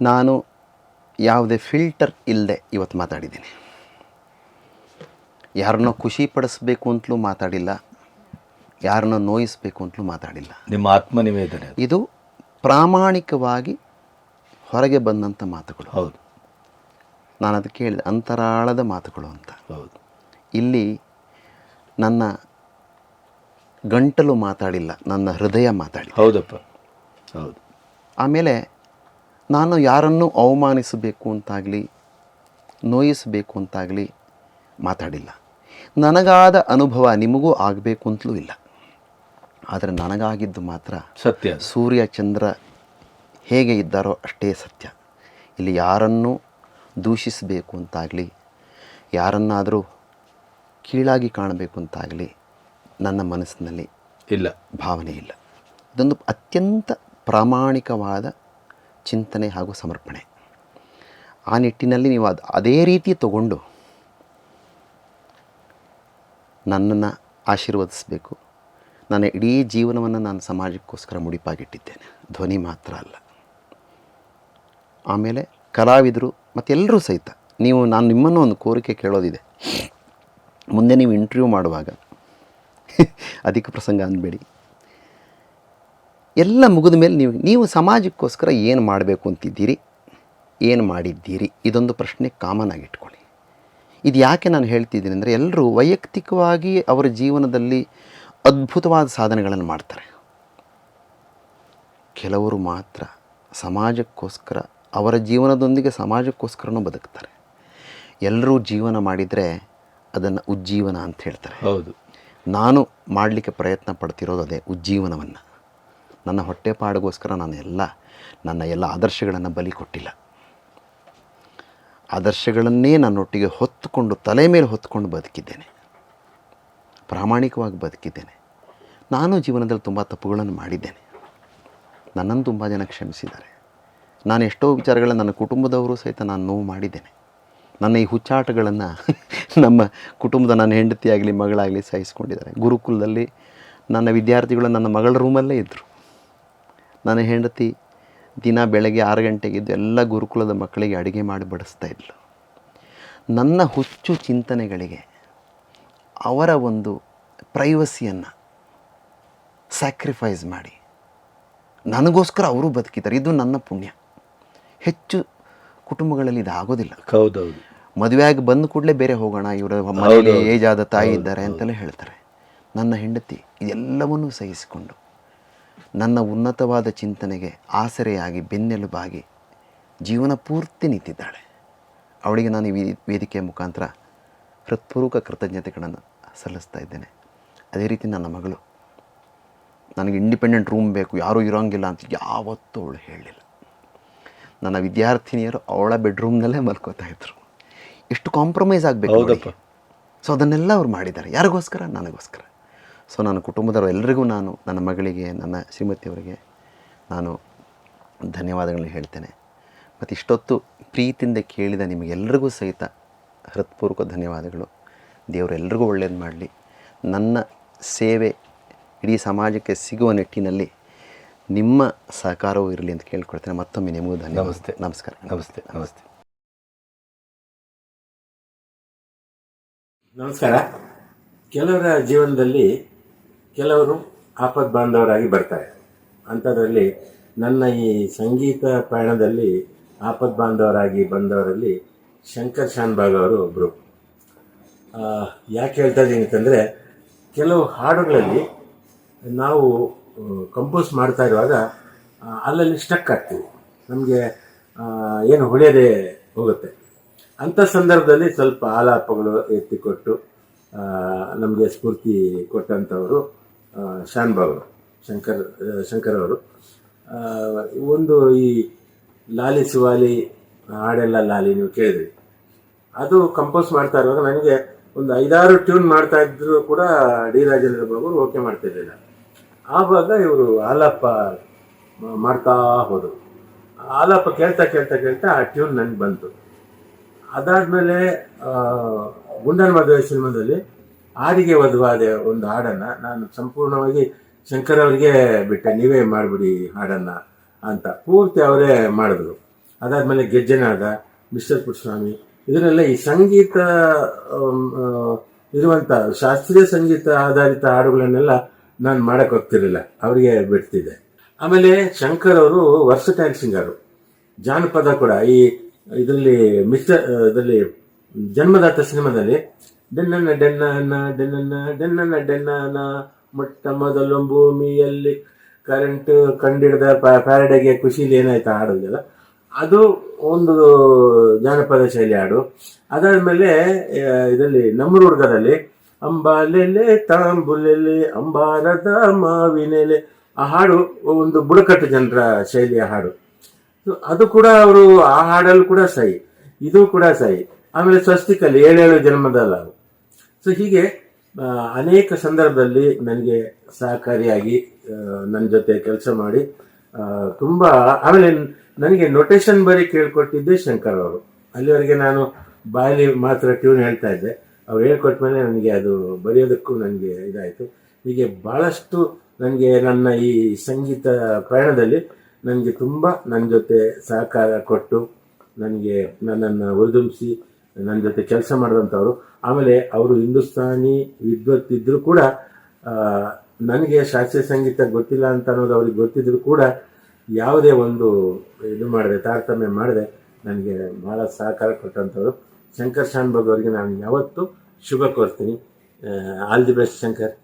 ನಾನು ಯಾವುದೇ ಫಿಲ್ಟರ್ ಇಲ್ಲದೆ ಇವತ್ತು ಮಾತಾಡಿದ್ದೀನಿ. ಯಾರನ್ನೋ ಖುಷಿ ಪಡಿಸ್ಬೇಕು ಅಂತಲೂ ಮಾತಾಡಿಲ್ಲ, ಯಾರನ್ನೋ ನೋಯಿಸಬೇಕು ಅಂತಲೂ ಮಾತಾಡಿಲ್ಲ. ನಿಮ್ಮ ಆತ್ಮನಿವೇದನೆ ಇದು ಪ್ರಾಮಾಣಿಕವಾಗಿ ಹೊರಗೆ ಬಂದಂಥ ಮಾತುಗಳು. ಹೌದು, ನಾನು ಅದಕ್ಕೆ ಹೇಳಿದೆ ಅಂತರಾಳದ ಮಾತುಗಳು ಅಂತ. ಹೌದು. ಇಲ್ಲಿ ನನ್ನ ಗಂಟಲು ಮಾತಾಡಿಲ್ಲ, ನನ್ನ ಹೃದಯ ಮಾತಾಡಿ. ಹೌದಪ್ಪ, ಹೌದು. ಆಮೇಲೆ ನಾನು ಯಾರನ್ನೂ ಅವಮಾನಿಸಬೇಕು ಅಂತಾಗಲಿ ನೋಯಿಸಬೇಕು ಅಂತಾಗಲಿ ಮಾತಾಡಿಲ್ಲ. ನನಗಾದ ಅನುಭವ ನಿಮಗೂ ಆಗಬೇಕು ಅಂತಲೂ ಇಲ್ಲ. ಆದರೆ ನನಗಾಗಿದ್ದು ಮಾತ್ರ ಸತ್ಯ. ಸೂರ್ಯ ಚಂದ್ರ ಹೇಗೆ ಇದ್ದಾರೋ ಅಷ್ಟೇ ಸತ್ಯ. ಇಲ್ಲಿ ಯಾರನ್ನೂ ದೂಷಿಸಬೇಕು ಅಂತಾಗಲಿ, ಯಾರನ್ನಾದರೂ ಕೀಳಾಗಿ ಕಾಣಬೇಕು ಅಂತಾಗಲಿ ನನ್ನ ಮನಸ್ಸಿನಲ್ಲಿ ಇಲ್ಲ, ಭಾವನೆ ಇಲ್ಲ. ಇದೊಂದು ಅತ್ಯಂತ ಪ್ರಾಮಾಣಿಕವಾದ ಚಿಂತನೆ ಹಾಗೂ ಸಮರ್ಪಣೆ. ಆ ನಿಟ್ಟಿನಲ್ಲಿ ನೀವು ಅದೇ ರೀತಿ ತಗೊಂಡು ನನ್ನನ್ನು ಆಶೀರ್ವದಿಸಬೇಕು. ನನ್ನ ಇಡೀ ಜೀವನವನ್ನು ನಾನು ಸಮಾಜಕ್ಕೋಸ್ಕರ ಮುಡಿಪಾಗಿಟ್ಟಿದ್ದೇನೆ, ಧ್ವನಿ ಮಾತ್ರ ಅಲ್ಲ. ಆಮೇಲೆ ಕಲಾವಿದರು ಮತ್ತೆಲ್ಲರೂ ಸಹಿತ ನಾನು ನಿಮ್ಮನ್ನು ಒಂದು ಕೋರಿಕೆ ಕೇಳೋದಿದೆ. ಮುಂದೆ ನೀವು ಇಂಟರ್ವ್ಯೂ ಮಾಡುವಾಗ ಅಧಿಕ ಪ್ರಸಂಗ ಅಂದಬೇಡಿ. ಎಲ್ಲ ಮುಗಿದ ಮೇಲೆ ನೀವು ಸಮಾಜಕ್ಕೋಸ್ಕರ ಏನು ಮಾಡಬೇಕು ಅಂತಿದ್ದೀರಿ, ಏನು ಮಾಡಿದ್ದೀರಿ, ಇದೊಂದು ಪ್ರಶ್ನೆ ಕಾಮನ್ ಆಗಿ ಇಟ್ಕೊಳ್ಳಿ. ಇದು ಯಾಕೆ ನಾನು ಹೇಳ್ತಿದ್ದೀನಿ ಅಂದರೆ, ಎಲ್ಲರೂ ವೈಯಕ್ತಿಕವಾಗಿ ಅವರ ಜೀವನದಲ್ಲಿ ಅದ್ಭುತವಾದ ಸಾಧನೆಗಳನ್ನು ಮಾಡ್ತಾರೆ. ಕೆಲವರು ಮಾತ್ರ ಸಮಾಜಕ್ಕೋಸ್ಕರ, ಅವರ ಜೀವನದೊಂದಿಗೆ ಸಮಾಜಕ್ಕೋಸ್ಕರನೂ ಬದುಕ್ತಾರೆ. ಎಲ್ಲರೂ ಜೀವನ ಮಾಡಿದರೆ ಅದನ್ನು ಉಜ್ಜೀವನ ಅಂತ ಹೇಳ್ತಾರೆ. ಹೌದು. ನಾನು ಮಾಡಲಿಕ್ಕೆ ಪ್ರಯತ್ನ ಪಡ್ತಿರೋದು ಅದೇ, ಉಜ್ಜೀವನವನ್ನು. ನನ್ನ ಹೊಟ್ಟೆಪಾಡಿಗೋಸ್ಕರ ನನ್ನ ಎಲ್ಲ ಆದರ್ಶಗಳನ್ನು ಬಲಿ ಕೊಟ್ಟಿಲ್ಲ. ಆದರ್ಶಗಳನ್ನೇ ನನ್ನೊಟ್ಟಿಗೆ ಹೊತ್ತುಕೊಂಡು, ತಲೆ ಮೇಲೆ ಹೊತ್ಕೊಂಡು ಬದುಕಿದ್ದೇನೆ, ಪ್ರಾಮಾಣಿಕವಾಗಿ ಬದುಕಿದ್ದೇನೆ. ನಾನು ಜೀವನದಲ್ಲಿ ತುಂಬ ತಪ್ಪುಗಳನ್ನು ಮಾಡಿದ್ದೇನೆ. ನನ್ನನ್ನು ತುಂಬ ಜನ ಕ್ಷಮಿಸಿದ್ದಾರೆ. ನಾನು ಎಷ್ಟೋ ವಿಚಾರಗಳನ್ನು ನನ್ನ ಕುಟುಂಬದವರು ಸಹಿತ ನಾನು ನೋವು ಮಾಡಿದ್ದೇನೆ. ನನ್ನ ಈ ಹುಚ್ಚಾಟಗಳನ್ನು ನಮ್ಮ ಕುಟುಂಬದ ನನ್ನ ಹೆಂಡತಿಯಾಗಲಿ ಮಗಳಾಗಲಿ ಸಹಿಸ್ಕೊಂಡಿದ್ದಾರೆ. ಗುರುಕುಲದಲ್ಲಿ ನನ್ನ ವಿದ್ಯಾರ್ಥಿಗಳು ನನ್ನ ಮಗಳ ರೂಮಲ್ಲೇ ಇದ್ದರು. ನನ್ನ ಹೆಂಡತಿ ದಿನ ಬೆಳಗ್ಗೆ 6 ಗಂಟೆಗಿದ್ದು ಎಲ್ಲ ಗುರುಕುಲದ ಮಕ್ಕಳಿಗೆ ಅಡುಗೆ ಮಾಡಿ ಬಡಿಸ್ತಾ ಇದ್ಳು. ನನ್ನ ಹುಚ್ಚು ಚಿಂತನೆಗಳಿಗೆ ಅವರ ಒಂದು ಪ್ರೈವಸಿಯನ್ನು ಸ್ಯಾಕ್ರಿಫೈಸ್ ಮಾಡಿ ನನಗೋಸ್ಕರ ಅವರು ಬದುಕಿದ್ದಾರೆ. ಇದು ನನ್ನ ಪುಣ್ಯ. ಹೆಚ್ಚು ಕುಟುಂಬಗಳಲ್ಲಿ ಇದು ಆಗೋದಿಲ್ಲ. ಹೌದೌದು. ಮದುವೆಯಾಗಿ ಬಂದ ಕೂಡಲೇ ಬೇರೆ ಹೋಗೋಣ, ಇವರ ಮನೆಯಲ್ಲಿ ಏಜ್ ಆದ ತಾಯಿ ಇದ್ದಾರೆ ಅಂತೆಲ್ಲ ಹೇಳ್ತಾರೆ. ನನ್ನ ಹೆಂಡತಿ ಇದೆಲ್ಲವನ್ನೂ ಸಹಿಸಿಕೊಂಡು ನನ್ನ ಉನ್ನತವಾದ ಚಿಂತನೆಗೆ ಆಸರೆಯಾಗಿ ಬೆನ್ನೆಲುಬಾಗಿ ಜೀವನ ಪೂರ್ತಿ ನಿಂತಿದ್ದಾಳೆ. ಅವಳಿಗೆ ನಾನು ಈ ವೇದಿಕೆಯ ಮುಖಾಂತರ ಹೃತ್ಪೂರ್ವಕ ಕೃತಜ್ಞತೆಗಳನ್ನು ಸಲ್ಲಿಸ್ತಾ ಇದ್ದೇನೆ. ಅದೇ ರೀತಿ ನನ್ನ ಮಗಳು, ನನಗೆ ಇಂಡಿಪೆಂಡೆಂಟ್ ರೂಮ್ ಬೇಕು, ಯಾರೂ ಇರೋಂಗಿಲ್ಲ ಅಂತ ಯಾವತ್ತೂ ಅವಳು ಹೇಳಲಿಲ್ಲ. ನನ್ನ ವಿದ್ಯಾರ್ಥಿನಿಯರು ಅವಳ ಬೆಡ್ರೂಮ್ನಲ್ಲೇ ಮಲ್ಕೋತಾ ಇದ್ರು. ಎಷ್ಟು ಕಾಂಪ್ರಮೈಸ್ ಆಗಬೇಕು. ಸೊ ಅದನ್ನೆಲ್ಲ ಅವ್ರು ಮಾಡಿದ್ದಾರೆ. ಯಾರಿಗೋಸ್ಕರ? ನನಗೋಸ್ಕರ. ಸೊ ನನ್ನ ಕುಟುಂಬದವರು ಎಲ್ಲರಿಗೂ ನಾನು, ನನ್ನ ಮಗಳಿಗೆ, ನನ್ನ ಶ್ರೀಮತಿಯವರಿಗೆ ನಾನು ಧನ್ಯವಾದಗಳನ್ನ ಹೇಳ್ತೇನೆ. ಮತ್ತು ಇಷ್ಟೊತ್ತು ಪ್ರೀತಿಯಿಂದ ಕೇಳಿದ ನಿಮಗೆಲ್ಲರಿಗೂ ಸಹಿತ ಹೃತ್ಪೂರ್ವಕ ಧನ್ಯವಾದಗಳು. ದೇವರೆಲ್ಲರಿಗೂ ಒಳ್ಳೇದು ಮಾಡಲಿ. ನನ್ನ ಸೇವೆ ಇಡೀ ಸಮಾಜಕ್ಕೆ ಸಿಗುವ ನಿಟ್ಟಿನಲ್ಲಿ ನಿಮ್ಮ ಸಹಕಾರವೂ ಇರಲಿ ಅಂತ ಕೇಳ್ಕೊಳ್ತೇನೆ. ಮತ್ತೊಮ್ಮೆ ನಿಮಗೂ ಧನ್ಯವಾದ. ನಮಸ್ತೆ. ನಮಸ್ಕಾರ. ನಮಸ್ತೆ. ನಮಸ್ತೆ. ನಮಸ್ಕಾರ. ಕೆಲವರ ಜೀವನದಲ್ಲಿ ಕೆಲವರು ಆಪದ್ ಬಾಂಧವರಾಗಿ ಬರ್ತಾರೆ. ಅಂಥದ್ರಲ್ಲಿ ನನ್ನ ಈ ಸಂಗೀತ ಪಯಣದಲ್ಲಿ ಆಪದ್ ಬಾಂಧವರಾಗಿ ಬಂದವರಲ್ಲಿ ಶಂಕರ್ ಶಾನ್ಭಾಗ್ ಅವರು ಒಬ್ಬರು. ಯಾಕೆ ಹೇಳ್ತಾ ಇದ್ದೀನಿ ಅಂತಂದರೆ, ಕೆಲವು ಹಾಡುಗಳಲ್ಲಿ ನಾವು ಕಂಪೋಸ್ ಮಾಡ್ತಾ ಇರುವಾಗ ಅಲ್ಲಲ್ಲಿ ಸ್ಟಕ್ ಆಗ್ತೀವಿ, ನಮಗೆ ಏನು ಹೊಳೆಯದೇ ಹೋಗುತ್ತೆ. ಅಂಥ ಸಂದರ್ಭದಲ್ಲಿ ಸ್ವಲ್ಪ ಆಲಾಪಗಳು ಎತ್ತಿಕೊಟ್ಟು ನಮಗೆ ಸ್ಫೂರ್ತಿ ಕೊಟ್ಟಂಥವರು ಶಾನ್ಭಾಗ್ ಅವರು, ಶಂಕರ್ ಅವರು. ಒಂದು ಈ ಲಾಲಿ ಸುವಾಲಿ ಹಾಡೆಲ್ಲ ಲಾಲಿ ನೀವು ಕೇಳಿದ್ರಿ, ಅದು ಕಂಪೋಸ್ ಮಾಡ್ತಾ ಇರುವಾಗ ನನಗೆ ಒಂದು 5-6 ಟ್ಯೂನ್ ಮಾಡ್ತಾ ಇದ್ರು ಕೂಡ ಡಿ ರಾಜೇಂದ್ರ ಬಾಬು ಓಕೆ ಮಾಡ್ತಿರ್ಲಿಲ್ಲ. ಆವಾಗ ಇವರು ಆಲಾಪ ಮಾಡ್ತಾ ಹೋದರು. ಆಲಾಪ ಕೇಳ್ತಾ ಕೇಳ್ತಾ ಕೇಳ್ತಾ ಆ ಟ್ಯೂನ್ ನನಗೆ ಬಂತು. ಅದಾದಮೇಲೆ ಗುಂಡನ ಮದುವೆ ಸಿನಿಮಾದಲ್ಲಿ ಆರಿಗೆ ವಧುವಾದ ಒಂದು ಹಾಡನ್ನು ನಾನು ಸಂಪೂರ್ಣವಾಗಿ ಶಂಕರ್ ಅವರಿಗೆ ಬಿಟ್ಟೆ, ನೀವೇ ಮಾಡಿಬಿಡಿ ಹಾಡನ್ನು ಅಂತ ಪೂರ್ತಿ ಅವರೇ ಮಾಡಿದ್ರು. ಅದಾದಮೇಲೆ ಗೆಜ್ಜೆನಾದ, ಮಿಸ್ಟರ್ ಪುಟ್ಟಸ್ವಾಮಿ, ಇದನ್ನೆಲ್ಲ ಈ ಸಂಗೀತ ಇರುವಂಥ ಶಾಸ್ತ್ರೀಯ ಸಂಗೀತ ಆಧಾರಿತ ಹಾಡುಗಳನ್ನೆಲ್ಲ ನಾನು ಮಾಡಕ್ಕೆ ಹೋಗ್ತಿರ್ಲಿಲ್ಲ, ಅವರಿಗೆ ಬಿಡ್ತಿದ್ದೆ. ಆಮೇಲೆ ಶಂಕರ್ ಅವರು ವರ್ಸಟೈಲ್ ಸಿಂಗರು, ಜಾನಪದ ಕೂಡ. ಈ ಇದರಲ್ಲಿ ಇದರಲ್ಲಿ ಜನ್ಮದಾತ ಸಿನಿಮಾದಲ್ಲಿ ಡೆನ್ನನ ಡೆನ್ನನ ಡೆನ್ನನ ಡೆನ್ನನ ಡೆನ್ನನ ಮೊಟ್ಟ ಮೊದಲು ಭೂಮಿಯಲ್ಲಿ ಕರೆಂಟ್ ಕಂಡಿಡಿದ ಪ್ಯಾರಡೆಗೆ ಖುಷಿಲಿ ಏನಾಯ್ತು ಹಾಡೋದಿಲ್ಲ, ಅದು ಒಂದು ಜಾನಪದ ಶೈಲಿ ಹಾಡು. ಅದಾದ್ಮೇಲೆ ಇದರಲ್ಲಿ ನಮ್ಮ ಹುಡುಗದಲ್ಲಿ ಅಂಬಾಲೆಲೆ ತಾಂಬುಲೆಲೆ ಅಂಬಾರದ ಮಾವಿನೆಲೆ, ಆ ಹಾಡು ಒಂದು ಬುಡಕಟ್ಟು ಜನರ ಶೈಲಿಯ ಹಾಡು. ಅದು ಕೂಡ ಅವರು ಆ ಹಾಡಲ್ಲಿ ಕೂಡ ಸೈ, ಇದು ಕೂಡ ಸೈ. ಆಮೇಲೆ ಸ್ವಸ್ತಿಕಲ್ಲಿ 7 ಜನ್ಮದಲ್ಲ. ಸೊ ಹೀಗೆ ಅನೇಕ ಸಂದರ್ಭದಲ್ಲಿ ನನಗೆ ಸಹಕಾರಿಯಾಗಿ ನನ್ನ ಜೊತೆ ಕೆಲಸ ಮಾಡಿ ತುಂಬ. ಆಮೇಲೆ ನನಗೆ ನೊಟೇಷನ್ ಬರೀ ಕೇಳ್ಕೊಟ್ಟಿದ್ದೆ ಶಂಕರ್ ಅವರು. ಅಲ್ಲಿವರೆಗೆ ನಾನು ಬಾಯಲ್ಲಿ ಮಾತ್ರ ಟ್ಯೂನ್ ಹೇಳ್ತಾ ಇದ್ದೆ. ಅವ್ರು ಹೇಳ್ಕೊಟ್ಟ ಮೇಲೆ ನನಗೆ ಅದು ಬರೆಯೋದಕ್ಕೂ ನನಗೆ ಇದಾಯಿತು. ಹೀಗೆ ಭಾಳಷ್ಟು ನನಗೆ ನನ್ನ ಈ ಸಂಗೀತ ಪ್ರಯಾಣದಲ್ಲಿ ನನಗೆ ತುಂಬ ನನ್ನ ಜೊತೆ ಸಹಕಾರ ಕೊಟ್ಟು ನನಗೆ ನನ್ನನ್ನು ಹುರಿದುಂಬಿಸಿ ನನ್ನ ಜೊತೆ ಕೆಲಸ ಮಾಡಿದಂಥವ್ರು. ಆಮೇಲೆ ಅವರು ಹಿಂದೂಸ್ತಾನಿ ವಿದ್ವತ್ತಿದ್ದರೂ ಕೂಡ ನನಗೆ ಶಾಸ್ತ್ರೀಯ ಸಂಗೀತ ಗೊತ್ತಿಲ್ಲ ಅಂತ ಅನ್ನೋದು ಅವ್ರಿಗೆ ಗೊತ್ತಿದ್ರು ಕೂಡ ಯಾವುದೇ ಒಂದು ಇದು ಮಾಡದೆ, ತಾರತಮ್ಯ ಮಾಡದೆ ನನಗೆ ಭಾಳ ಸಹಕಾರ ಕೊಟ್ಟಂಥವ್ರು ಶಂಕರ್ ಶಾನ್ಭೋಗ್ ಅವರಿಗೆ ನಾನು ಯಾವತ್ತೂ ಶುಭ ಕೋರ್ತೀನಿ. All the best Shankar.